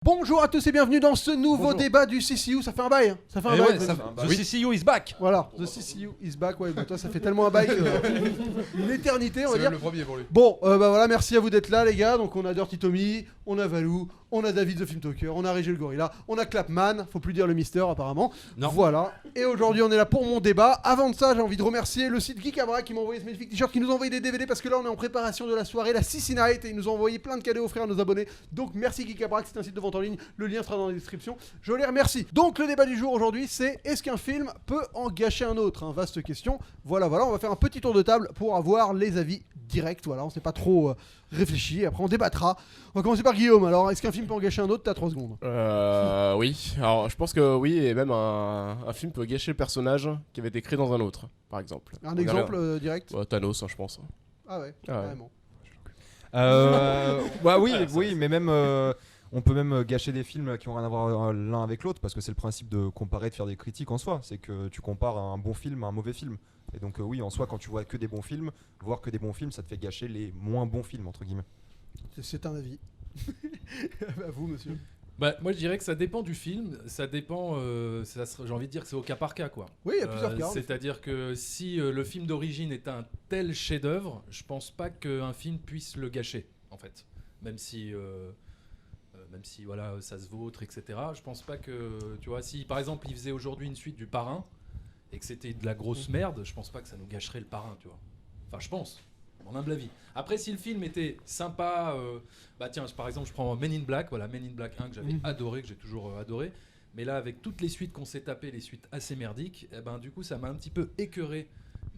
Bonjour à tous et bienvenue dans ce nouveau débat du CCU. Ça fait un bail. Ça fait un bail. The CCU is back. Voilà, The CCU is back. Ouais, bah toi, ça fait tellement un bail une éternité, on va dire. C'est le premier pour lui. Bon, bah voilà, merci à vous d'être là, les gars. Donc, on a Dirty Tommy, on a Valou, on a David the Film Talker, on a Régé le Gorilla, on a Clapman. Faut plus dire le Mister, apparemment. Non. Voilà. Et aujourd'hui, on est là pour mon débat. Avant de ça, j'ai envie de remercier le site Geekabra qui m'a envoyé ce magnifique t-shirt, qui nous a envoyé des DVD parce que là, on est en préparation de la soirée, la CC Night, et ils nous ont envoyé plein de cadeaux à offrir à nos abonnés. Donc, merci Geekabra, c'est un site de vente en ligne. Le lien sera dans la description. Je les remercie. Donc, le débat du jour aujourd'hui, c'est est-ce qu'un film peut en gâcher un autre? Vaste question. Voilà, on va faire un petit tour de table pour avoir les avis directs. Voilà, on s'est pas trop réfléchi. Après, on débattra. On va commencer par Guillaume. Alors, est-ce qu'un film peut en gâcher un autre? T'as 3 secondes. Oui. Alors, je pense que oui, et même un film peut gâcher le personnage qui avait été créé dans un autre, par exemple. Un exemple direct? Thanos, je pense. Ah ouais, Ah ouais. carrément. Oui, mais même on peut même gâcher des films qui ont rien à voir l'un avec l'autre parce que c'est le principe de comparer, de faire des critiques en soi. C'est que tu compares un bon film à un mauvais film. Et donc oui, en soi, quand tu vois que des bons films, voir que des bons films, ça te fait gâcher les moins bons films entre guillemets. C'est un avis. À vous, monsieur. Bah, moi je dirais que ça dépend du film, ça dépend, j'ai envie de dire que c'est au cas par cas quoi. Oui, il y a plusieurs cas. C'est-à-dire que si le film d'origine est un tel chef-d'œuvre, je pense pas qu'un film puisse le gâcher en fait. Même si voilà, ça se vautre, etc. Je pense pas que, tu vois, si par exemple il faisait aujourd'hui une suite du Parrain et que c'était de la grosse merde, je pense pas que ça nous gâcherait le Parrain, tu vois. Enfin, je pense. Mon humble avis. Après, si le film était sympa, bah tiens, par exemple, je prends Men in Black, voilà, Men in Black 1 que j'avais adoré, que j'ai toujours adoré, mais là, avec toutes les suites qu'on s'est tapées, les suites assez merdiques, eh ben, du coup, ça m'a un petit peu écœuré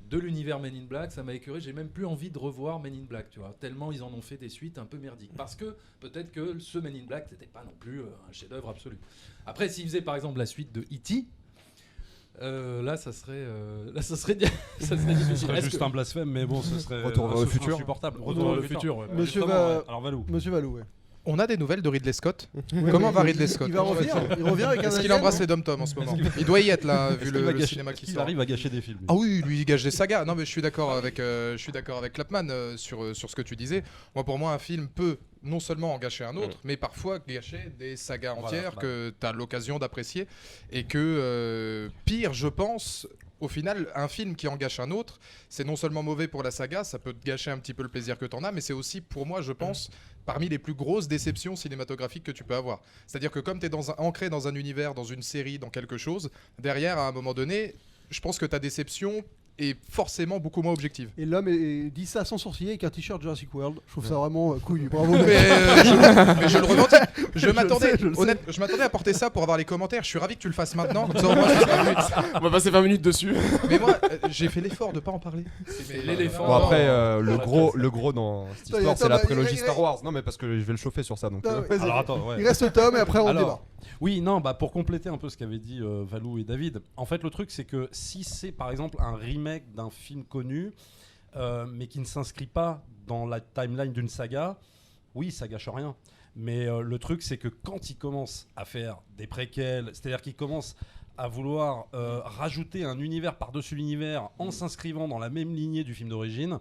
de l'univers Men in Black, ça m'a écœuré, j'ai même plus envie de revoir Men in Black, tu vois, tellement ils en ont fait des suites un peu merdiques, parce que peut-être que ce Men in Black, c'était pas non plus un chef-d'œuvre absolu. Après, s'ils faisaient par exemple la suite de E.T., là, ça serait difficile. Ce serait juste un blasphème, mais bon, ce serait Retour vers le futur. insupportable. Retour vers le futur, ouais. Monsieur Alors Valou. Monsieur Valou, ouais. On a des nouvelles de Ridley Scott. Comment va Ridley Scott? Il va revenir. Il revient avec un. Est-ce qu'il embrasse les dom-toms en ce moment? Il doit y être là, vu le cinéma qui Il sort. arrive à gâcher des films. Ah oui, lui il gâche des sagas. Non mais je suis d'accord avec Clapman sur ce que tu disais. Moi pour moi un film peut non seulement en gâcher un autre, mais parfois gâcher des sagas entières que tu as l'occasion d'apprécier et que pire je pense. Au final, un film qui en gâche un autre, c'est non seulement mauvais pour la saga, ça peut te gâcher un petit peu le plaisir que t'en as, mais c'est aussi, pour moi, je pense, parmi les plus grosses déceptions cinématographiques que tu peux avoir. C'est-à-dire que comme tu es ancré dans un univers, dans une série, dans quelque chose, derrière, à un moment donné, je pense que ta déception est forcément beaucoup moins objective. Et l'homme dit ça sans sourciller avec un t-shirt Jurassic World. Je trouve ça vraiment couillu. Bravo. Mais je le revendique. Je le m'attendais à porter ça pour avoir les commentaires. Je suis ravi que tu le fasses maintenant. Comme ça, au moins, ça sera 20 minutes. On va passer 20 minutes dessus. Mais moi, j'ai fait l'effort de pas en parler. Mais l'éléphant. Bon après, non, le gros dans cette Attends, histoire, c'est la attends, prélogie il- Star Wars. Non mais parce que je vais le chauffer sur ça donc. Non, vas-y. Alors attends, ouais. Il reste Tom et après on débat. Oui, non, bah pour compléter un peu ce qu'avaient dit Valou et David, en fait le truc c'est que si c'est par exemple un remake d'un film connu, mais qui ne s'inscrit pas dans la timeline d'une saga, oui, ça gâche rien. Mais le truc c'est que quand ils commencent à faire des préquels, c'est-à-dire qu'ils commencent à vouloir rajouter un univers par-dessus l'univers en s'inscrivant dans la même lignée du film d'origine,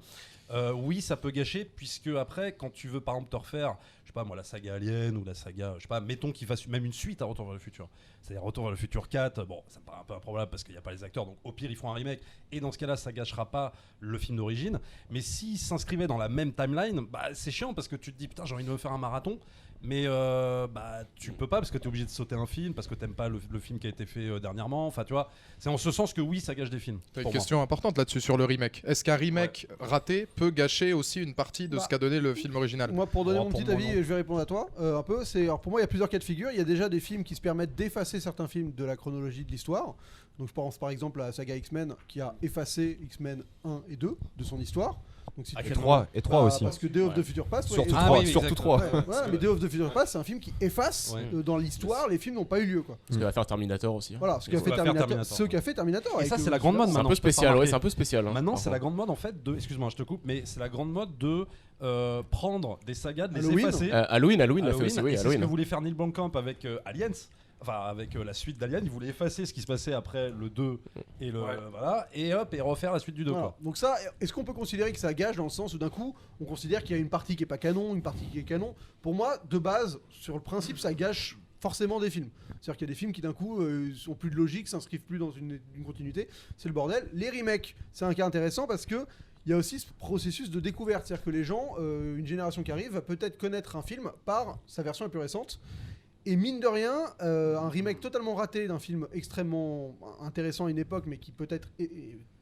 oui, ça peut gâcher, puisque après, quand tu veux par exemple te refaire, je sais pas moi, la saga Alien ou la saga, je sais pas, mettons qu'il fasse même une suite à Retour vers le futur, c'est-à-dire Retour vers le futur 4, bon, ça me paraît un peu improbable parce qu'il n'y a pas les acteurs, donc au pire ils feront un remake, et dans ce cas-là, ça gâchera pas le film d'origine, mais s'ils s'inscrivaient dans la même timeline, bah c'est chiant parce que tu te dis putain, j'ai envie de me faire un marathon. Mais bah tu peux pas parce que tu es obligé de sauter un film parce que t'aimes pas le film qui a été fait dernièrement. Enfin tu vois, c'est en ce sens que oui, ça gâche des films. T'as une pour question importante là-dessus sur le remake. Est-ce qu'un remake raté peut gâcher aussi une partie de ce qu'a donné le film original? Moi, pour donner Oh, mon pour petit moi, avis, non. je vais répondre à toi un peu. Alors pour moi, il y a plusieurs cas de figure. Il y a déjà des films qui se permettent d'effacer certains films de la chronologie de l'histoire. Donc je pense par exemple à la saga X-Men qui a effacé X-Men 1 et 2 de son histoire. Donc, si Et tu- 3 Bah, aussi. Parce que Day of the Future Past, ouais, Surtout et- 3, oui, surtout exactement. 3. Ouais, mais Day of the Future Past, c'est un film qui efface Ouais. dans l'histoire, les films n'ont pas eu lieu, quoi. Ce qu'il va faire Terminator aussi. Voilà, ce qu'a ce fait qu'a fait Terminator. Terminator. Ce qu'a fait Terminator. Et avec ça, c'est le- la grande mode C'est un maintenant. peu je peux pas spécial, ouais, remarquer. c'est un peu spécial. hein. Maintenant, c'est Parfois. la grande mode en fait de. Excuse-moi, je te coupe, mais c'est la grande mode de prendre des sagas, de les Halloween. effacer. Halloween l'a fait aussi, oui, et c'est ce Halloween. que voulait faire Neil Blomkamp avec Aliens. enfin avec la suite d'Alien, ils voulaient effacer ce qui se passait après le 2 et le Ouais. voilà, et hop, et refaire la suite du 2 Voilà. quoi. Donc ça, est-ce qu'on peut considérer que ça gage dans le sens où d'un coup, on considère qu'il y a une partie qui est pas canon, une partie qui est canon? Pour moi, de base, sur le principe, ça gâche forcément des films. C'est-à-dire qu'il y a des films qui d'un coup sont plus de logique, s'inscrivent plus dans une continuité. C'est le bordel. Les remakes, c'est un cas intéressant parce que il y a aussi ce processus de découverte. C'est-à-dire que les gens, une génération qui arrive, va peut-être connaître un film par sa version la plus récente. Et mine de rien, un remake totalement raté d'un film extrêmement intéressant à une époque, mais qui peut-être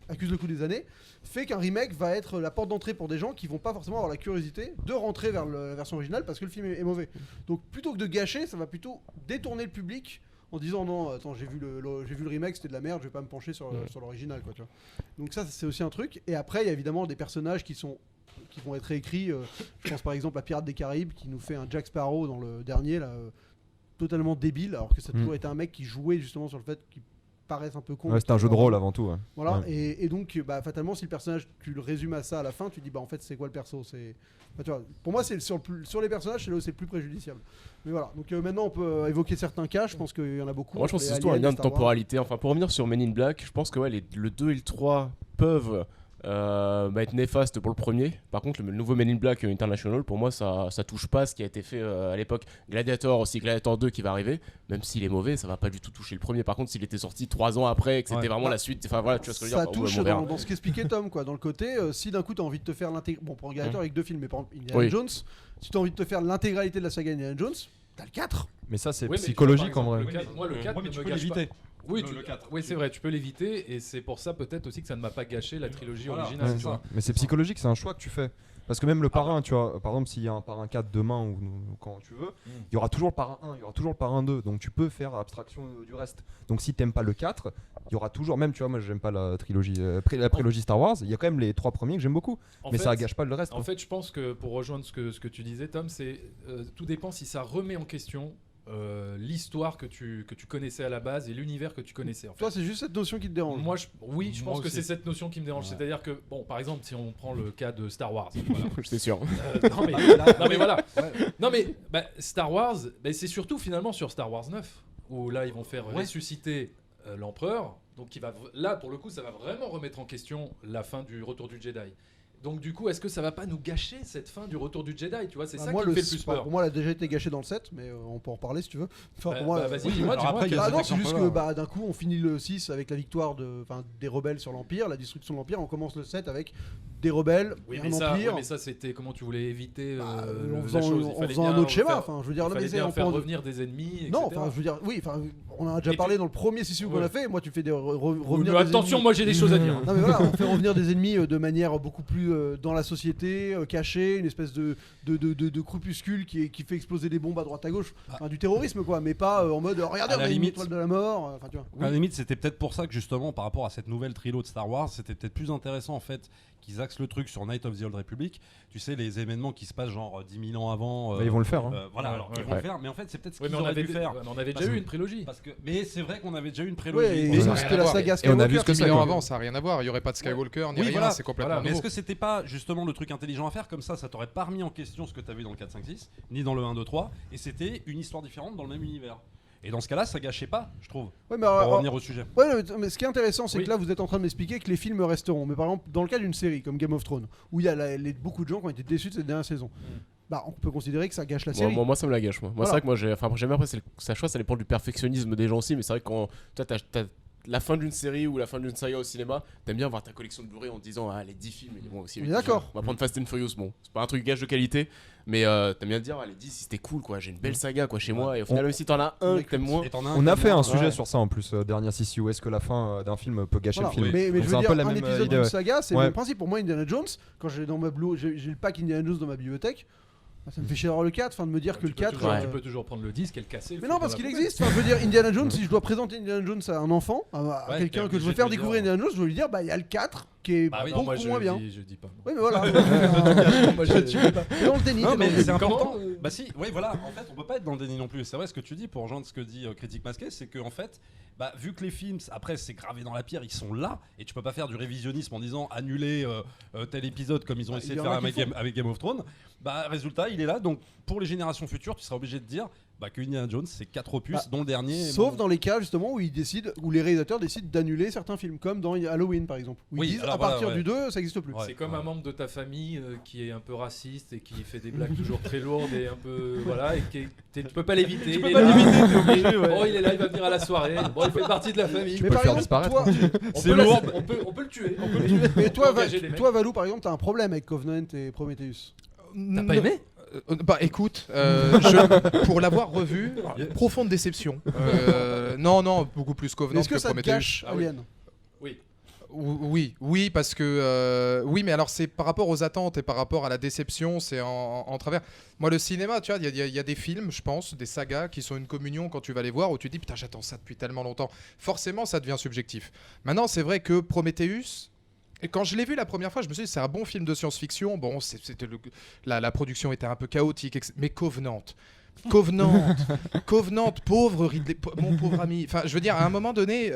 accuse le coup des années, fait qu'un remake va être la porte d'entrée pour des gens qui vont pas forcément avoir la curiosité de rentrer vers la version originale parce que le film est mauvais. Donc plutôt que de gâcher, ça va plutôt détourner le public en disant non, attends, j'ai vu le remake, c'était de la merde, je vais pas me pencher sur l'original, quoi, tu vois. Donc ça, c'est aussi un truc. Et après, il y a évidemment des personnages qui vont être réécrits. Je pense par exemple à Pirates des Caraïbes qui nous fait un Jack Sparrow dans le dernier là. Totalement débile, alors que ça a toujours été un mec qui jouait justement sur le fait qu'il paraisse un peu con. Ouais, c'était un jeu de rôle avant tout. Ouais. Voilà, Ouais. et donc fatalement, si le personnage, tu le résumes à ça à la fin, tu dis bah en fait c'est quoi le perso, tu vois, pour moi c'est sur les personnages, c'est là où c'est le plus préjudiciable. Mais voilà, donc maintenant on peut évoquer certains cas, je pense qu'il y en a beaucoup. Moi, je pense que Les c'est surtout un Aliens, lien de Star Wars. temporalité. Enfin, pour revenir sur Men in Black, je pense que le 2 et le 3 peuvent être néfastes pour le premier. Par contre, le nouveau Men in Black International, pour moi, ça touche pas ce qui a été fait à l'époque. Gladiator aussi, Gladiator 2 qui va arriver, même s'il est mauvais, ça va pas du tout toucher le premier. Par contre, s'il était sorti 3 ans après et que c'était vraiment la suite, enfin voilà, tu vois ce que je veux Ça dire. touche on verra. dans ce qu'expliquait Tom, quoi, dans le côté, si d'un coup tu as envie de te faire l'intégralité, bon pour Gladiator avec 2 films, mais par exemple Indiana Oui. Jones, si tu as envie de te faire l'intégralité de la saga Indiana Jones, t'as le 4. Mais ça, c'est Oui, mais psychologique tu vois, en par vrai. exemple, moi, le 4 Ouais, mais ne tu me peux gâche l'éviter. pas. Oui, Le 4. oui, c'est vrai, tu peux l'éviter, et c'est pour ça peut-être aussi que ça ne m'a pas gâché la trilogie Voilà. originale. Ouais, tu vois. Mais c'est psychologique, c'est un choix que tu fais. Parce que même le parrain, tu vois, par exemple, s'il y a un parrain 4 demain ou quand tu veux, il y aura toujours le parrain 1, il y aura toujours le parrain 2. Donc tu peux faire abstraction du reste. Donc si t'aimes pas le 4, il y aura toujours, même tu vois, moi j'aime pas la trilogie, la prélogie Star Wars, il y a quand même les 3 premiers que j'aime beaucoup. En Mais fait, ça gâche pas le reste. En quoi. fait, je pense que pour rejoindre ce que tu disais, Tom, c'est tout dépend si ça remet en question l'histoire que tu connaissais à la base et l'univers que tu connaissais. En fait. Toi, c'est juste cette notion qui te dérange. Moi, je Moi pense que aussi. c'est cette notion qui me dérange. Ouais. C'est-à-dire que, bon, par exemple, si on prend le cas de Star Wars, voilà. J'étais sûr. Non, mais, non, mais voilà. Non mais Star Wars, c'est surtout finalement sur Star Wars 9 où là ils vont faire ressusciter l'empereur. Donc là pour le coup ça va vraiment remettre en question la fin du Retour du Jedi. Donc du coup est-ce que ça va pas nous gâcher cette fin du Retour du Jedi, tu vois, c'est ça moi, qui me fait le plus peur. Pour moi, elle a déjà été gâchée dans le 7, mais on peut en reparler si tu veux. Enfin, pour moi, vas-y, oui, dis-moi, alors après, il y a Ah cet non, c'est juste que exemple-là. d'un coup on finit le 6 avec la victoire des rebelles sur l'Empire, la destruction de l'Empire, on commence le 7 avec des rebelles, Oui, et mais un ça, empire. mais ça c'était comment tu voulais éviter en la faisant, chose. en faisant un autre schéma, enfin je veux dire, Il non, mais fallait c'est bien un faire point de- revenir des ennemis, etc. Non, enfin je veux dire, oui, enfin on en a déjà Et parlé tu- dans le premier CCU qu'on Ouais. a fait, moi tu fais des revenir Oui, des mais attention, ennemis. moi j'ai des choses à dire. Non mais voilà, on fait revenir des ennemis de manière beaucoup plus dans la société, cachée, une espèce de crépuscule qui fait exploser des bombes à droite à gauche, enfin, du terrorisme quoi, mais pas en mode regardez À on la a une limite- étoile de la mort, enfin tu vois. À la limite, c'était peut-être pour ça que justement, par rapport à cette nouvelle trilo de Star Wars, c'était peut-être plus intéressant en fait qu'ils axent le truc sur Night of the Old Republic. Tu sais, les événements qui se passent genre 10 000 ans avant. Bah, ils vont le faire. Hein. Voilà, Ouais, alors ouais, ils vont ouais. le faire, mais en fait, c'est peut-être ce Oui, qu'ils mais on auraient avait, dû faire. on avait Parce déjà eu que- une prélogie. Mais c'est vrai qu'on avait déjà eu une Ouais, prélogie. et ça a rien c'était à la voir. saga Et on a vu Skywalker ce que qui c'est, met Mais quoi. avant, ça n'a rien à voir. Il n'y aurait pas de Skywalker ni Oui, rien, voilà. c'est complètement Voilà. Mais est-ce nouveau. que c'était pas justement le truc intelligent à faire comme ça t'aurait pas remis en question ce que t'as vu dans le 4, 5, 6, ni dans le 1, 2, 3, et c'était une histoire différente dans le même univers. Et dans ce cas-là, ça gâchait pas, je trouve. Ouais, mais Pour revenir au sujet. ouais, mais ce qui est intéressant, c'est Oui. que là, vous êtes en train de m'expliquer que les films resteront. Mais par exemple, dans le cas d'une série comme Game of Thrones, où il y a beaucoup de gens qui ont été déçus de cette dernière saison, bah, on peut considérer que ça gâche la série. Moi, ça me la gâche. Moi, Voilà. c'est vrai que moi, j'aime après, ça choix, ça dépend du perfectionnisme des gens aussi, mais c'est vrai que quand toi, t'as la fin d'une série ou la fin d'une saga au cinéma, t'aimes bien voir ta collection de Blu-ray en te disant les 10 films, et bon, aussi, On est d'accord. On va prendre Fast and Furious, bon, c'est pas un truc gage de qualité, mais t'aimes bien te dire les 10 c'était cool quoi, j'ai une belle saga quoi chez moi, et au final, même si t'en as un que t'aimes moins. Et t'en as On a fait un Ouais. sujet sur ça en plus, dernier CCU. Est-ce que la fin d'un film peut gâcher Voilà. le film Mais Donc je c'est veux un dire, peu la un même épisode idée, d'une ouais. saga, c'est Ouais. le même principe. Pour moi, Indiana Jones, quand j'ai le pack Indiana Jones dans ma bibliothèque, bah, ça me fait chier d'avoir le 4, enfin de me dire que le 4. Tu peux toujours prendre le disque et le casser. le Mais foutre non, dans parce la qu'il poubelle. existe. Enfin, je veux dire, Indiana Jones, si je dois présenter Indiana Jones à un enfant, à Ouais, quelqu'un t'es que je veux obligé faire de lui découvrir dire. Indiana Jones, je vais lui dire, bah il y a le 4 qui est Bah oui. Non, beaucoup moi je moins bien. dis pas. Oui, mais voilà. Moi, je dis pas. T'es dans le déni. Non, t'es mais dans le c'est déni. important. Comment Bah si, oui, voilà. En fait, on peut pas être dans le déni non plus. C'est vrai ce que tu dis pour rejoindre ce que dit Critique Masqué, c'est que en fait, bah, vu que les films, après, c'est gravé dans la pierre, ils sont là, et tu peux pas faire du révisionnisme en disant annuler tel épisode comme ils ont Bah, essayé il y de en faire a qui avec Game of Thrones. Bah, résultat, il est là. Donc, pour les générations futures, tu seras obligé de dire. que Indiana Jones, c'est 4 opus, dont le dernier. Sauf dans les cas justement où où les réalisateurs décident d'annuler certains films, comme dans Halloween par exemple. Où ils disent à partir du 2, ça n'existe plus. C'est comme un membre de ta famille qui est un peu raciste et qui fait des blagues toujours très lourdes et un peu voilà et tu peux pas l'éviter. Tu peux pas l'éviter. Bon, il est là, il va venir à la soirée. Bon, il fait partie de la famille. Mais par exemple, toi, C'est lourd. On peut le tuer. mais toi, engager les mecs. toi, Valou, par exemple, t'as un problème avec Covenant et Prometheus. T'as pas aimé? Bah écoute, pour l'avoir revu, profonde déception. Non, beaucoup plus Covenant Est-ce que ça te Prometheus. gâche Alien? Oui, parce que oui, mais alors c'est par rapport aux attentes et par rapport à la déception, c'est en travers. Moi, le cinéma, tu vois, il y a des films, je pense, des sagas qui sont une communion quand tu vas les voir où tu te dis putain, j'attends ça depuis tellement longtemps. Forcément, ça devient subjectif. Maintenant, c'est vrai que Prometheus. Et quand je l'ai vu la première fois, je me suis dit c'est un bon film de science-fiction. Bon, la production était un peu chaotique, mais Covenant, pauvre Ridley, mon pauvre ami. Enfin, je veux dire, à un moment donné,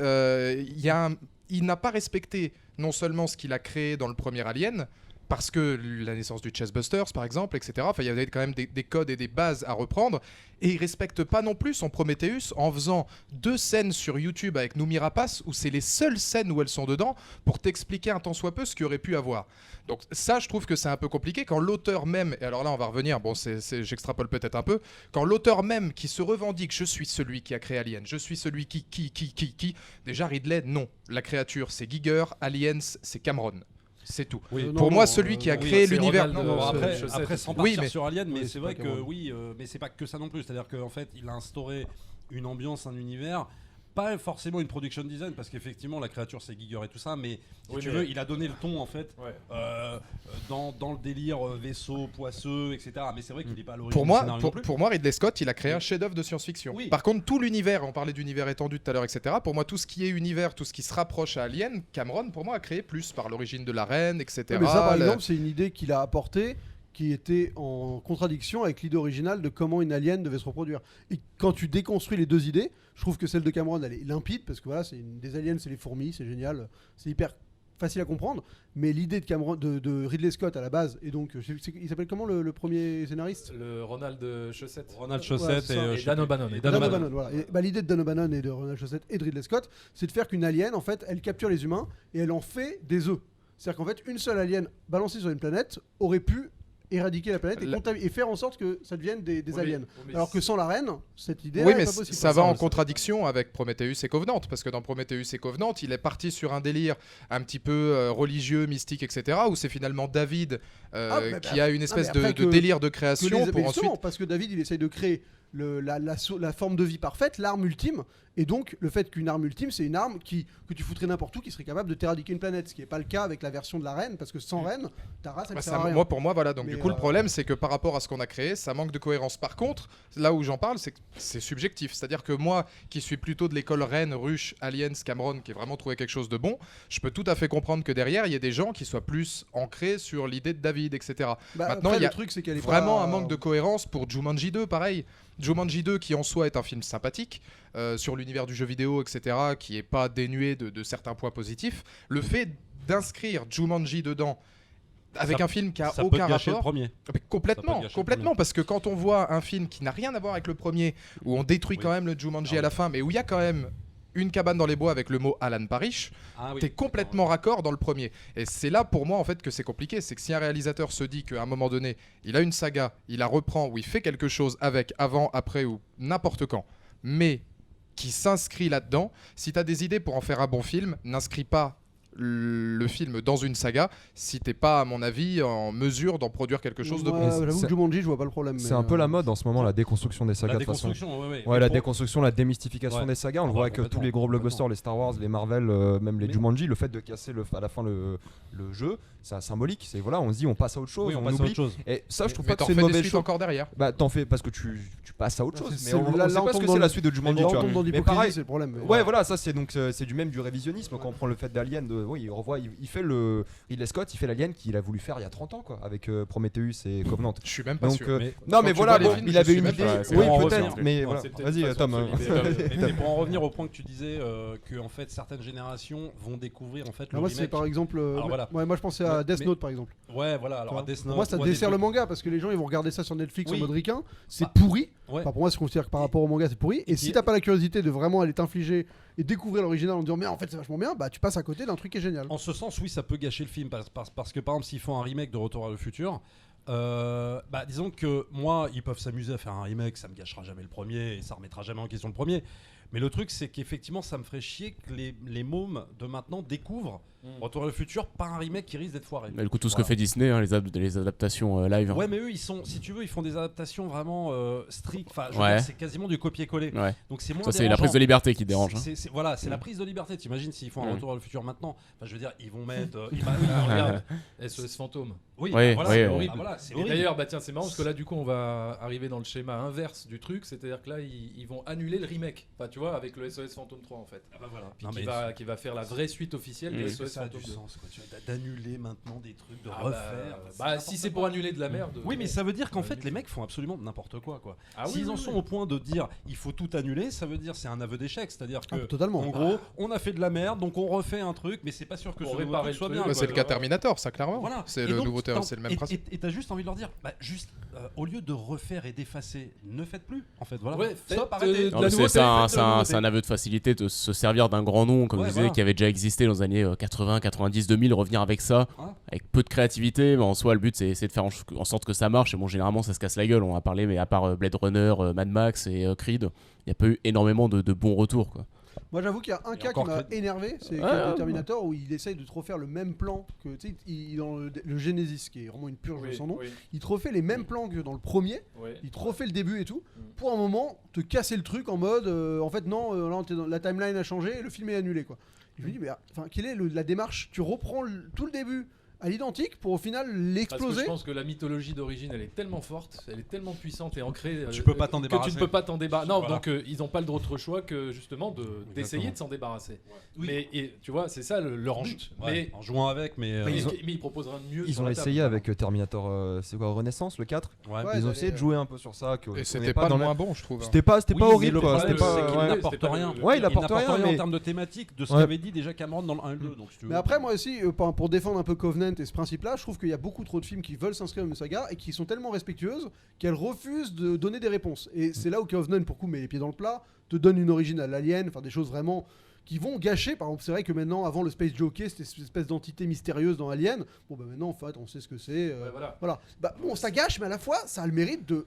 il n'a pas respecté non seulement ce qu'il a créé dans le premier Alien, parce que la naissance du Chestbusters, par exemple, etc. Enfin, il y avait quand même des codes et des bases à reprendre. Et il respecte pas non plus son Prometheus en faisant 2 scènes sur YouTube avec Noomi Rapace où c'est les seules scènes où elles sont dedans pour t'expliquer un tant soit peu ce qu'il aurait pu avoir. Donc ça, je trouve que c'est un peu compliqué quand l'auteur même, et alors là on va revenir, bon j'extrapole peut-être un peu, quand l'auteur même qui se revendique je suis celui qui a créé Alien, je suis celui qui, déjà Ridley, non. La créature c'est Giger, Aliens c'est Cameron. C'est tout. Pour moi, celui qui a créé l'univers. Après, sans partir sur Alien, mais c'est vrai que mais c'est pas que ça non plus. C'est-à-dire qu'en fait, il a instauré une ambiance, un univers. Pas forcément une production design parce qu'effectivement la créature c'est Giger et tout ça, mais si tu veux, il a donné le ton en fait dans le délire vaisseau, poisseux, etc. Mais c'est vrai qu'il n'est pas à l'origine du scénario non plus. Pour moi, Ridley Scott, il a créé un chef-d'œuvre de science-fiction. Oui. Par contre, tout l'univers, on parlait d'univers étendu tout à l'heure, etc. Pour moi, tout ce qui est univers, tout ce qui se rapproche à Alien, Cameron, pour moi, a créé plus par l'origine de la reine, etc. Mais ça, par exemple, c'est une idée qu'il a apportée, qui était en contradiction avec l'idée originale de comment une alien devait se reproduire. Et quand tu déconstruis les deux idées, je trouve que celle de Cameron, elle est limpide, parce que voilà, des aliens, c'est les fourmis, c'est génial, c'est hyper facile à comprendre, mais l'idée de Cameron, de Ridley Scott à la base, et donc, il s'appelle comment le premier scénariste? Le Ronald Shusett. Ronald Shusett et Dan O'Bannon. Dan O'Bannon, voilà. L'idée de Dan O'Bannon et de Ronald Shusett et de Ridley Scott, c'est de faire qu'une alien, en fait, elle capture les humains, et elle en fait des œufs. C'est-à-dire qu'en fait, une seule alien balancée sur une planète aurait pu éradiquer la planète et faire en sorte que ça devienne des aliens. Alors que sans la reine, cette idée n'est pas possible. Ça va en contradiction avec Prometheus et Covenant, parce que dans Prometheus et Covenant, il est parti sur un délire un petit peu religieux, mystique, etc., où c'est finalement David qui a une espèce de délire de création pour ensuite... Parce que David, il essaye de créer la forme de vie parfaite, l'arme ultime, et donc le fait qu'une arme ultime, c'est une arme que tu foutrais n'importe où, qui serait capable de t'éradiquer une planète, ce qui n'est pas le cas avec la version de la reine, parce que sans reine, ta race, elle sert à rien. Pour moi, voilà. Donc du coup, le problème, c'est que par rapport à ce qu'on a créé, ça manque de cohérence. Par contre, là où j'en parle, c'est que c'est subjectif. C'est-à-dire que moi, qui suis plutôt de l'école Reine, Rush, Aliens, Cameron, qui ai vraiment trouvé quelque chose de bon, je peux tout à fait comprendre que derrière, il y a des gens qui soient plus ancrés sur l'idée de David, etc. Maintenant, il y a vraiment un manque de cohérence pour Jumanji 2, pareil. Jumanji 2 qui en soi est un film sympathique sur l'univers du jeu vidéo, etc., qui est pas dénué de certains points positifs. Le fait d'inscrire Jumanji dedans avec un film qui a aucun rapport, le premier. Complètement, parce que quand on voit un film qui n'a rien à voir avec le premier, où on détruit quand même le Jumanji à la fin, mais où il y a quand même une cabane dans les bois avec le mot Alan Parrish, t'es complètement raccord dans le premier. Et c'est là pour moi en fait que c'est compliqué, c'est que si un réalisateur se dit qu'à un moment donné, il a une saga, il la reprend ou il fait quelque chose avec, avant, après ou n'importe quand, mais qui s'inscrit là-dedans, si t'as des idées pour en faire un bon film, n'inscris pas le film dans une saga si t'es pas à mon avis en mesure d'en produire quelque chose de bon. J'avoue que Jumanji, je vois pas le problème. C'est un peu la mode en ce moment, la déconstruction des sagas. La déconstruction, la démystification des sagas. On le voit avec tous les gros blockbusters, les Star Wars, les Marvel, même les Jumanji. Le fait de casser à la fin le jeu, c'est symbolique. C'est voilà, on se dit on passe à autre chose, on oublie. Et ça, je trouve pas que c'est une mauvaise chose. Encore derrière. Bah t'en fais parce que tu passes à autre chose. Mais on sait pas ce que c'est la suite de Jumanji. Mais pareil, c'est le problème. Ouais, voilà, ça c'est donc c'est du même du révisionnisme quand on prend le fait d'Alien. Oui, il fait Ridley Scott, il fait l'Alien qu'il a voulu faire il y a 30 ans quoi, avec Prometheus et Covenant. Je suis même pas sûr. Non mais voilà, il avait une idée. Oui, peut-être, mais voilà. Vas-y Tom. Mais pour en revenir au point que tu disais que en fait certaines générations vont découvrir en fait le remake. Moi c'est par exemple moi je pensais à Death Note par exemple. Ouais, voilà, alors Death Note. Moi ça dessert le manga parce que les gens ils vont regarder ça sur Netflix en mode ricain, c'est pourri. Ouais. Enfin, pour moi, je considère que par rapport au manga, c'est pourri. Et si t'as pas la curiosité de vraiment aller t'infliger et découvrir l'original en disant mais en fait c'est vachement bien, bah tu passes à côté d'un truc qui est génial. En ce sens, oui, ça peut gâcher le film parce que par exemple, s'ils font un remake de Retour vers le futur, disons que moi, ils peuvent s'amuser à faire un remake, ça me gâchera jamais le premier et ça remettra jamais en question le premier. Mais le truc, c'est qu'effectivement, ça me ferait chier que les mômes de maintenant découvrent Retour vers le futur par un remake qui risque d'être foiré. Mais du coup, tout ce que fait Disney, hein, les adaptations live. Ouais, mais eux, ils sont, si tu veux, ils font des adaptations vraiment strictes. Enfin, je veux Ouais. dire, c'est quasiment du copier-coller. Ouais. Donc c'est moins Ça, c'est la dérangeant. prise de liberté qui dérange. Hein. Voilà, c'est la prise de liberté. T'imagines s'ils font un Retour vers le futur maintenant. Enfin, je veux dire, ils vont mettre. Regarde, SOS Fantôme. Oui, Ouais, voilà, ouais, c'est ouais. horrible. Voilà, c'est Et horrible. d'ailleurs, bah tiens, c'est marrant parce que là, du coup, on va arriver dans le schéma inverse du truc, c'est-à-dire que là, ils vont annuler le remake. Enfin, tu vois, avec le SOS Fantôme 3 en fait. Ah bah voilà. Puis Non, qui va faire la vraie suite officielle de Est-ce que SOS ça a Fantôme du 2. sens quoi, tu vois, d'annuler maintenant des trucs, de Ah refaire. bah, si c'est pour annuler de la merde. Oui, mais ça veut dire qu'en fait, les mecs font absolument n'importe quoi. Ah oui, S'ils en oui, sont oui. au point de dire il faut tout annuler, ça veut dire c'est un aveu d'échec. C'est-à-dire que, Totalement. en gros, on a fait de la merde, donc on refait un truc, mais c'est pas sûr que Pour ce nouveau réparer truc soit le bien. truc. Bah, quoi. c'est le cas Terminator, ça clairement. Voilà. C'est Et le donc, nouveau c'est le même principe. Et t'as juste envie de leur dire, au lieu de refaire et d'effacer, ne faites plus. En fait, voilà. Ouais, Stop, faites, arrêtez. de Non, la mais nouveauté, c'est un, faites de c'est la un- nouveauté. c'est un aveu de facilité de se servir d'un grand nom, comme Ouais, je disais, voilà. qui avait déjà existé dans les années 80, 90, 2000, revenir avec ça, Hein avec peu de créativité, mais en soi, le but c'est de faire en sorte que ça marche. Et bon, généralement, ça se casse la gueule. On en a parlé, mais à part Blade Runner, Mad Max et Creed, il n'y a pas eu énormément de bons retours, quoi. Moi j'avoue qu'il y a un Et cas qui encore m'a que- énervé, c'est le Ouais, cas de ouais, Terminator où il essaye de te refaire le même plan que tu sais, dans le Genesis qui est vraiment une purge Oui, sans nom. oui, Il te refait les mêmes plans que dans le premier, oui. il te refait le début et tout, Mm. pour un moment te casser le truc en mode en fait non, là, la timeline a changé et le film est annulé quoi. Et je me dis mais enfin quelle est la démarche? Tu reprends tout le début à l'identique pour au final Parce que l'exploser. je pense que la mythologie d'origine, elle est tellement forte, elle est tellement puissante et ancrée. Tu peux pas t'en que tu débarrasser. ne peux pas t'en débarrasser. Non, Voilà. donc ils n'ont pas le d'autre choix que justement d'essayer de s'en débarrasser. Oui. Mais tu vois, c'est ça leur En, but. ouais, en jouant avec, mais. Mais, ils ont- mais ils proposent rien de mieux. Ils sur ont la essayé table. avec Terminator, c'est quoi, Renaissance, le 4. Ouais. Ouais, Ils ont d'aller, essayé de jouer un peu sur ça. Que Et on est c'était pas dans le la- moins bon, je trouve. hein. C'était pas Oui, mais horrible le quoi. problème, C'était c'est pas. qu'il ouais. n'apporte C'était pas rien. le- Ouais, il apporte rien, en mais- termes de thématique de ce Ouais. qu'avait dit déjà Cameron dans le 1 et le 2. Donc, si tu veux. Mais après, moi aussi, pour défendre un peu Covenant et ce principe-là, je trouve qu'il y a beaucoup trop de films qui veulent s'inscrire dans une saga et qui sont tellement respectueuses qu'elles refusent de donner des réponses. Et c'est là où Covenant, pour coup, met les pieds dans le plat, te donne une origine à l'alien, enfin des choses vraiment qui vont gâcher. Par exemple, c'est vrai que maintenant, avant le Space Jockey, c'était cette espèce d'entité mystérieuse dans Alien. Bon, bah maintenant, en fait, on sait ce que c'est. Ouais, voilà. Voilà. Bah, bon, ça gâche, mais à la fois, ça a le mérite de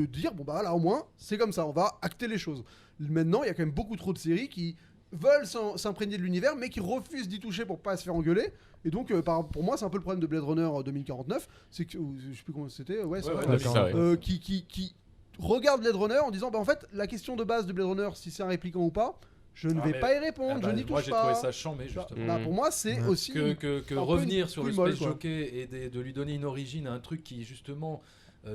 dire, bon, bah là, au moins, c'est comme ça, on va acter les choses. Maintenant, il y a quand même beaucoup trop de séries qui veulent s'imprégner de l'univers, mais qui refusent d'y toucher pour pas se faire engueuler. Et donc, pour moi, c'est un peu le problème de Blade Runner 2049. C'est que, je sais plus comment c'était, ouais, c'est Ouais, vrai. ouais, c'est ça, ouais. Qui regarde Blade Runner en disant, bah en fait, la question de base de Blade Runner, si c'est un répliquant ou pas, je ne Ah, vais mais- pas y répondre, Ah je bah, n'y moi, touche j'ai pas. trouvé ça chambé, Bah, justement. bah, pour moi, c'est Ouais. aussi Que un peu revenir une sur le couille molle, Space quoi. Jockey et de lui donner une origine à un truc qui justement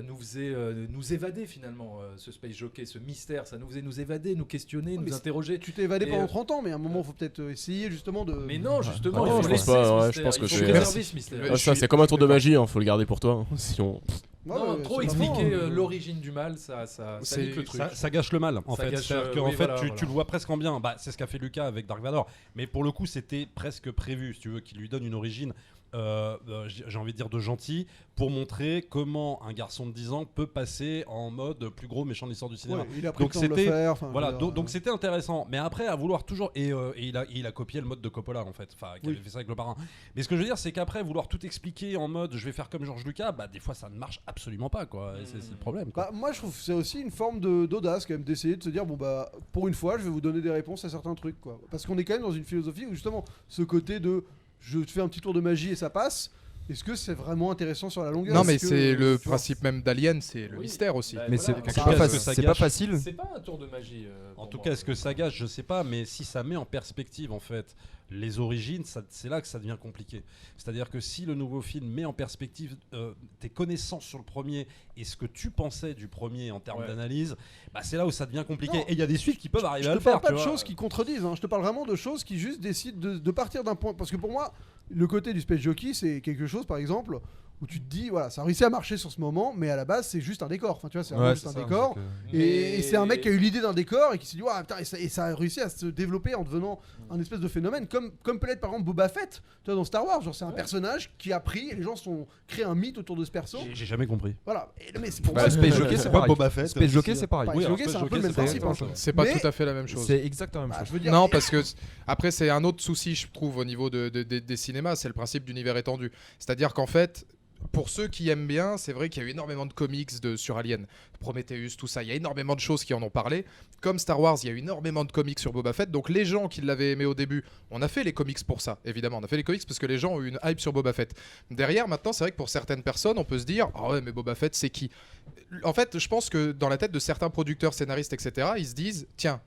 nous faisait nous évader finalement, ce Space Jockey, ce mystère, ça nous faisait nous évader, nous questionner, mais nous interroger. Tu t'es évadé Et, pendant 30 ans, mais à un moment, il faut peut-être essayer justement de. Mais non, justement, Ouais, il faut je pense laisser pas, ce ouais, je mystère, pense que il faut c'est- préserver Merci. ce mystère. Ouais, Ah, ça, c'est comme un tour de magie, faut le garder pour toi. Si on... Ouais, Non, ouais, trop c'est expliquer vraiment, l'origine du mal, ça C'est- nique le truc. Ça gâche le mal en Ça fait. gâche, C'est-à-dire qu'en oui, fait, voilà, tu voilà. le vois presque en bien. Bah, c'est ce qu'a fait Lucas avec Dark Vador. Mais pour le coup, c'était presque prévu, si tu veux, qu'il lui donne une origine, j'ai envie de dire de gentil, pour montrer comment un garçon de 10 ans peut passer en mode plus gros méchant de l'histoire du cinéma. Ouais, il a pris Donc le temps de le c'était- faire. enfin, Voilà, je veux dire, donc c'était intéressant. Mais après, à vouloir toujours. Et il a copié le mode de Coppola, en fait. Enfin, qui Oui. avait fait ça avec le parrain. Mais ce que je veux dire, c'est qu'après, vouloir tout expliquer en mode je vais faire comme George Lucas, bah, des fois, ça ne marche absolument pas, quoi. Et c'est le problème, quoi. Bah, moi, je trouve que c'est aussi une forme d'audace quand même d'essayer de se dire bon bah pour une fois, je vais vous donner des réponses à certains trucs quoi. Parce qu'on est quand même dans une philosophie où justement ce côté de je te fais un petit tour de magie et ça passe. Est-ce que c'est vraiment intéressant sur la longueur? Non, mais Est-ce que, c'est le tu vois, principe même d'Alien, c'est le Oui. mystère aussi. Bah, Mais voilà, c'est quelque pas chose faci- que ça c'est pas gâche. facile. C'est pas un tour de magie. En pour tout moi. cas, est-ce que ça gâche? Je sais pas, mais si ça met en perspective, en fait, les origines, c'est là que ça devient compliqué. C'est-à-dire que si le nouveau film met en perspective tes connaissances sur le premier et ce que tu pensais du premier en termes Ouais. d'analyse, bah, c'est là où ça devient compliqué. Non. Et il y a des suites qui peuvent arriver je à te le parle faire. pas tu de vois. choses qui contredisent, hein. Je te parle vraiment de choses qui juste décident de partir d'un point. Parce que pour moi, le côté du Space Jockey, c'est quelque chose, par exemple, où tu te dis, voilà, ça a réussi à marcher sur ce moment, mais à la base, c'est juste un décor. Enfin, tu vois, c'est vraiment Ouais, juste c'est un ça, décor. c'est que- Et c'est un mec qui a eu l'idée d'un décor et qui s'est dit, putain, et ça a réussi à se développer en devenant un espèce de phénomène, comme peut l'être par exemple Boba Fett, tu vois, dans Star Wars. Genre, c'est un personnage qui a pris, et les gens sont créé un mythe autour de ce perso. J'ai jamais compris. Voilà. Mais c'est pour Bah, moi, Space Jockey, c'est pas pareil. Boba Fett. Space Jockey, c'est pareil. Space Oui, Jockey, alors, c'est un Space peu le même Jockey, c'est principe. exactement hein. C'est pas Mais- tout à fait la même chose. C'est exactement la même Bah, chose. je veux dire, Non, et- parce que après, c'est un autre souci, je trouve, au niveau des cinémas, c'est le principe d'univers étendu. C'est-à-dire qu'en fait, pour ceux qui aiment bien, c'est vrai qu'il y a eu énormément de comics sur Alien, Prometheus, tout ça. Il y a énormément de choses qui en ont parlé. Comme Star Wars, il y a eu énormément de comics sur Boba Fett. Donc les gens qui l'avaient aimé au début, on a fait les comics pour ça, évidemment. On a fait les comics parce que les gens ont eu une hype sur Boba Fett. Derrière, maintenant, c'est vrai que pour certaines personnes, on peut se dire, ah ouais, mais Boba Fett, c'est qui? En fait, je pense que dans la tête de certains producteurs, scénaristes, etc., ils se disent, tiens,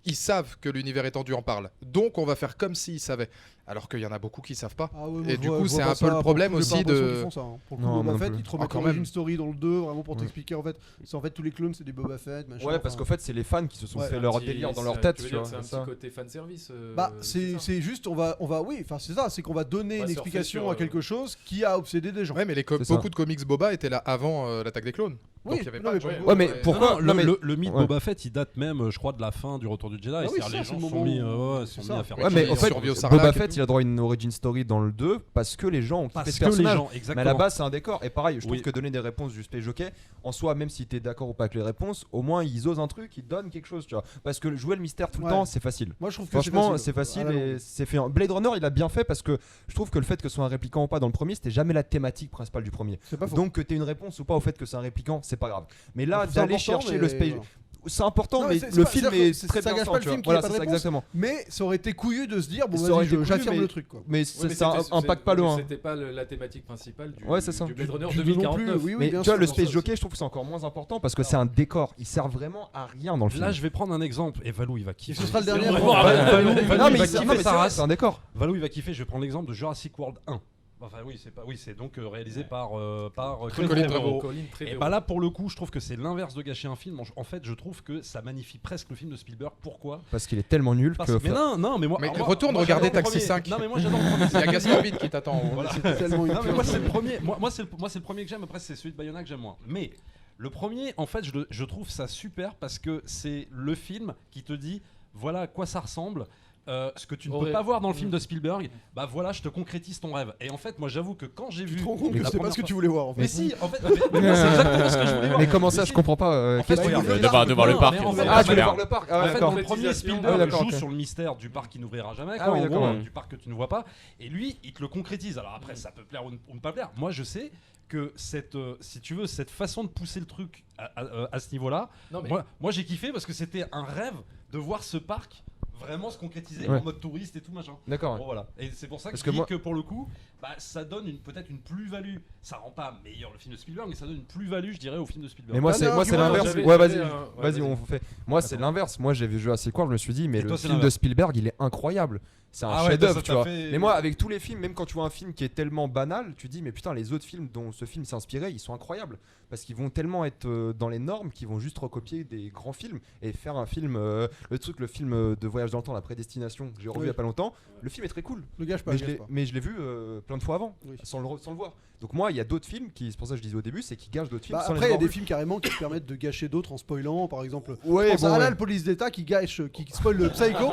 ils savent que l'univers étendu en parle. Donc on va faire comme s'ils savaient. Alors qu'il y en a beaucoup qui savent pas. Ah ouais, moi, Et je du vois- coup, je vois c'est pas un peu ça. le Pour problème coup, j'ai pas aussi l'impression de- qu'ils font ça, hein. Pour le coup, Non, moi Boba non Fett, plus. ils te remettent quand l'origin même. story dans le 2, vraiment pour Ouais. t'expliquer en fait. C'est en fait tous les clones, c'est des Boba Fett, machin. Ouais, parce enfin. qu'en fait, c'est les fans qui se sont Ouais. fait leur délire dans leur tête, tu vois. C'est un c'est ça. petit côté fanservice. Bah, c'est ça. c'est juste, on va, oui, enfin c'est ça, c'est qu'on va donner On va une surfer explication sur, à quelque chose qui a obsédé des gens. Ouais, mais C'est ça. beaucoup de comics Boba étaient là avant l'attaque des clones. Oui, Donc il y avait non, pas mais de Django, Ouais, mais et- pourquoi- Non, non, mais- le mythe Ouais. Boba Fett, il date même, je crois, de la fin du Retour du Jedi. oui, C'est-à-dire ça, les c'est gens le sont moment mis, où- sont c'est mis ça. à faire. Ouais, mais Qui en fait, survit au Sarlacc Boba et Fett, tout. il a droit à une origin story dans le 2 parce que les gens ont kiffé Parce ce que les personnage. gens, Mais exactement. à la base, c'est un décor. Et pareil, je trouve Oui. que donner des réponses du Space Jockey, en soi, même si t'es d'accord ou pas avec les réponses, au moins ils osent un truc, ils donnent quelque chose, tu vois. Parce que jouer le mystère tout le Ouais. temps, c'est facile. Moi je trouve que Franchement, c'est facile À la et longue. c'est fait. Blade Runner, il a bien fait parce que je trouve que le fait que ce soit un répliquant ou pas dans le premier, c'était jamais la thématique principale du premier. C'est pas faux. Donc que t'aies une réponse ou pas au fait que c'est un répliquant, c'est pas grave. Mais là, C'est d'aller important, chercher mais le Space, voilà. c'est important, Non, mais mais c'est le pas- film c'est-à-dire est que très ça bien gâche fait, pas le tu vois. film qu'il y ait Voilà, pas de c'est ça, réponse. exactement. Mais ça aurait été couillu de se dire, bon Ça aurait vas-y, été couillu, j'affirme mais- le truc quoi. Mais Ouais, ça mais impacte pas le 1. C'était pas la thématique principale du, Ouais, c'est ça. du Blade Runner Du deux non plus, 2049. oui, Mais bien tu vois, sûr. le pour Space ça Jockey, je trouve que c'est encore moins important parce que c'est un décor. Il sert vraiment à rien dans le film. Là, je vais prendre un exemple. Et Valou, il va Et kiffer. ce sera le dernier. vraiment après. un Valou, Non, Valou, non, il mais va c'est kiffer non, mais sa c'est vrai, race. c'est un décor. Valou, il va kiffer. Je vais prendre l'exemple de Jurassic World 1. Enfin, c'est donc réalisé par Colin Trevorrow. Colin Et Trevorrow. bah là, pour le coup, je trouve que c'est l'inverse de gâcher un film. En fait, je trouve que ça magnifie presque le film de Spielberg. Pourquoi Parce qu'il est tellement nul que. Mais non, mais moi. Mais alors moi- retourne moi, regarder j'adore le Taxi premier. 5. Non, mais moi, j'adore le premier. Il y a Gaspard Vite qui t'attend. Voilà. C'est tellement une Non, mais moi, purge. c'est le premier. Moi, c'est le premier que j'aime. Après, c'est celui de Bayona que j'aime moins. Mais le premier, en fait, je trouve ça super parce que c'est le film qui te dit voilà à quoi ça ressemble. Ce que tu ne peux Aurait- pas voir dans le film de Spielberg, bah voilà, je te concrétise ton rêve. Et en fait, moi, j'avoue que quand j'ai vu. Tu te rends compte que la c'est pas première ce que fois- tu voulais voir en fait. Mais si, en fait, mais moi, c'est exactement ce que je voulais voir. Mais comment ça, Mais je si. comprends pas. En fait, Qu'est-ce que tu regarde, veux de voir le Non, parc. mais en fait, Ah, tu en veux fait, voir le parc. Ah, en fait, d'accord. dans le premier, Ah, Spielberg d'accord, joue ok. sur le mystère du parc qui n'ouvrira jamais, Ah quoi, oui, en d'accord, gros, ouais. du parc que tu ne vois pas. Et lui, il te le concrétise. Alors après, ça peut plaire ou ne pas plaire. Moi, je sais que si tu veux, cette façon de pousser le truc à ce niveau-là, Non, mais moi j'ai kiffé parce que c'était un rêve de voir ce parc vraiment se concrétiser Ouais. en mode touriste et tout machin. D'accord. Bon, voilà. Et c'est pour ça que Parce je que dis moi- que pour le coup, bah, ça donne peut-être une plus-value. Ça rend pas meilleur le film de Spielberg, mais ça donne une plus-value, je dirais, au film de Spielberg. Mais moi, Bah, c'est non, moi, c'est argument, l'inverse. j'avais- Ouais, j'avais vas-y, un- ouais, vas-y, vas-y. on fait. Moi, c'est Attends. l'inverse. Moi, j'ai vu Jurassic World, je me suis dit, mais Et le toi, c'est film de l'inverse. Spielberg, il est incroyable. C'est un Ah ouais, chef-d'œuvre, ça tu t'a vois. fait- Mais moi, avec tous les films, même quand tu vois un film qui est tellement banal, tu dis, mais putain, les autres films dont ce film s'est inspiré, ils sont incroyables. Parce qu'ils vont tellement être dans les normes qu'ils vont juste recopier des grands films et faire un film. Le film de Voyage dans le temps, La Prédestination, que j'ai revu Oui. il y a pas longtemps. Le film est très cool. Le gâche pas. Mais le je gâche l'ai- pas. mais je l'ai vu plein de fois avant, Oui. sans le voir. Donc moi, il y a d'autres films qui, c'est pour ça que je disais au début, c'est qu'ils gâchent d'autres films Bah, sans les après, il y a avoir des vus. films carrément qui te permettent de gâcher d'autres en spoilant, par exemple. Ouais, Je pense bon, à ouais. Alal, Police d'État qui gâche, qui spoil le Psycho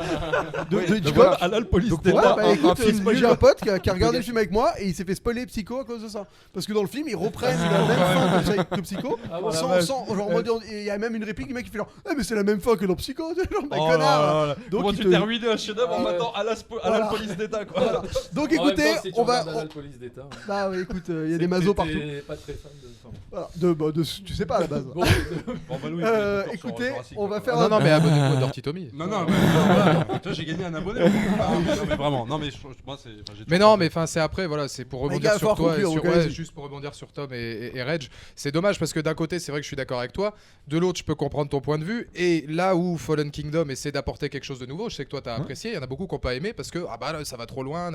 de donc Hitchcock. voilà. Alal Police Donc, Ouais, voilà, bah un écoute, film moi, j'ai nul. un pote qui a regardé Ok. le film avec moi et il s'est fait spoiler Psycho à cause de ça. Parce que dans le film, ils reprennent la même fin que Psycho, Ah, voilà, sans genre en mode, il y a même une réplique du mec qui fait genre, mais c'est la même fin que dans Psycho, genre, mais Oh connard. là là. Donc, Comment il tu te- t'es ruiné un chef-d'œuvre en Ah ouais. mettant Alal Voilà. Police d'État, quoi. Voilà. Donc en même écoutez, temps, si tu on va. regardes la police d'État, hein. Bah ouais, écoute, il y a des C'est que mazos t'étais partout. Pas très fan de. enfin, Voilà. Tu sais pas à la base. bon, Bon, Valou, il est d'accord sur Écoutez, Jurassic, on quoi. va faire Non, non, mais abonnez-vous à Dirty Tommy. Non, non, mais voilà. Toi, j'ai gagné un abonné. Non, mais vraiment. Non, mais moi, c'est. enfin, j'ai Mais toujours non, pensé- mais enfin c'est après voilà, c'est pour Les rebondir gars, sur faut toi et conclure, sur donc ouais, allez-y. juste pour rebondir sur Tom et Reg. C'est dommage parce que d'un côté, c'est vrai que je suis d'accord avec toi, de l'autre, je peux comprendre ton point de vue et là où Fallen Kingdom essaie d'apporter quelque chose de nouveau, je sais que toi tu as apprécié, il y en a beaucoup qui n'ont pas aimé parce que ah bah là, ça va trop loin.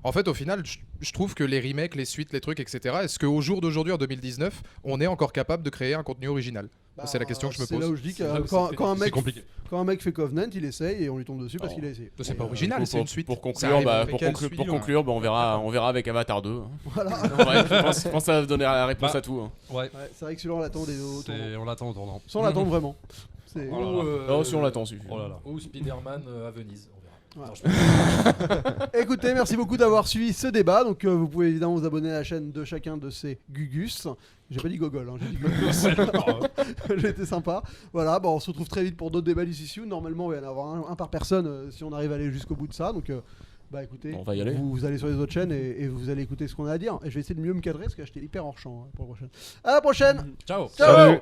En fait, au final, je trouve que les remakes, les suites, les trucs, etc. Est-ce qu'au jour d'aujourd'hui en 2019, on est encore capable de créer un contenu original? C'est la question que je me C'est là pose. où je dis que C'est là où quand c'est- quand un c'est mec compliqué. Quand un mec fait Covenant, il essaye et on lui tombe dessus parce qu'il a essayé. C'est pas Du original, coup, c'est une suite. Pour Ça conclure, arrive bah, avec pour quel conclure, suivi, on verra avec Avatar 2. Voilà. Ouais, je pense que ça va donner la réponse à tout. Ouais, Ouais, c'est vrai que celui-là on l'attend on l'attend au tournant. sans l'attendre vraiment. C'est- Oh là là. Non, si on l'attend, suffit. Oh là là. Ou Spider-Man à Venise, on verra. Voilà. Non, je- Écoutez, merci beaucoup d'avoir suivi ce débat. Donc, vous pouvez évidemment vous abonner à la chaîne de chacun de ces Gugus. J'ai pas dit Gogol, hein, j'ai dit Gugus. J'ai été sympa. Voilà, bon, on se retrouve très vite pour d'autres débats d'issue. Normalement, il va y en avoir un par personne si on arrive à aller jusqu'au bout de ça. Donc, bah écoutez, On va y aller. vous allez sur les autres chaînes et vous allez écouter ce qu'on a à dire. Et je vais essayer de mieux me cadrer parce que j'étais hyper hors champ pour la prochaine. À la prochaine. Ciao. Ciao. Salut.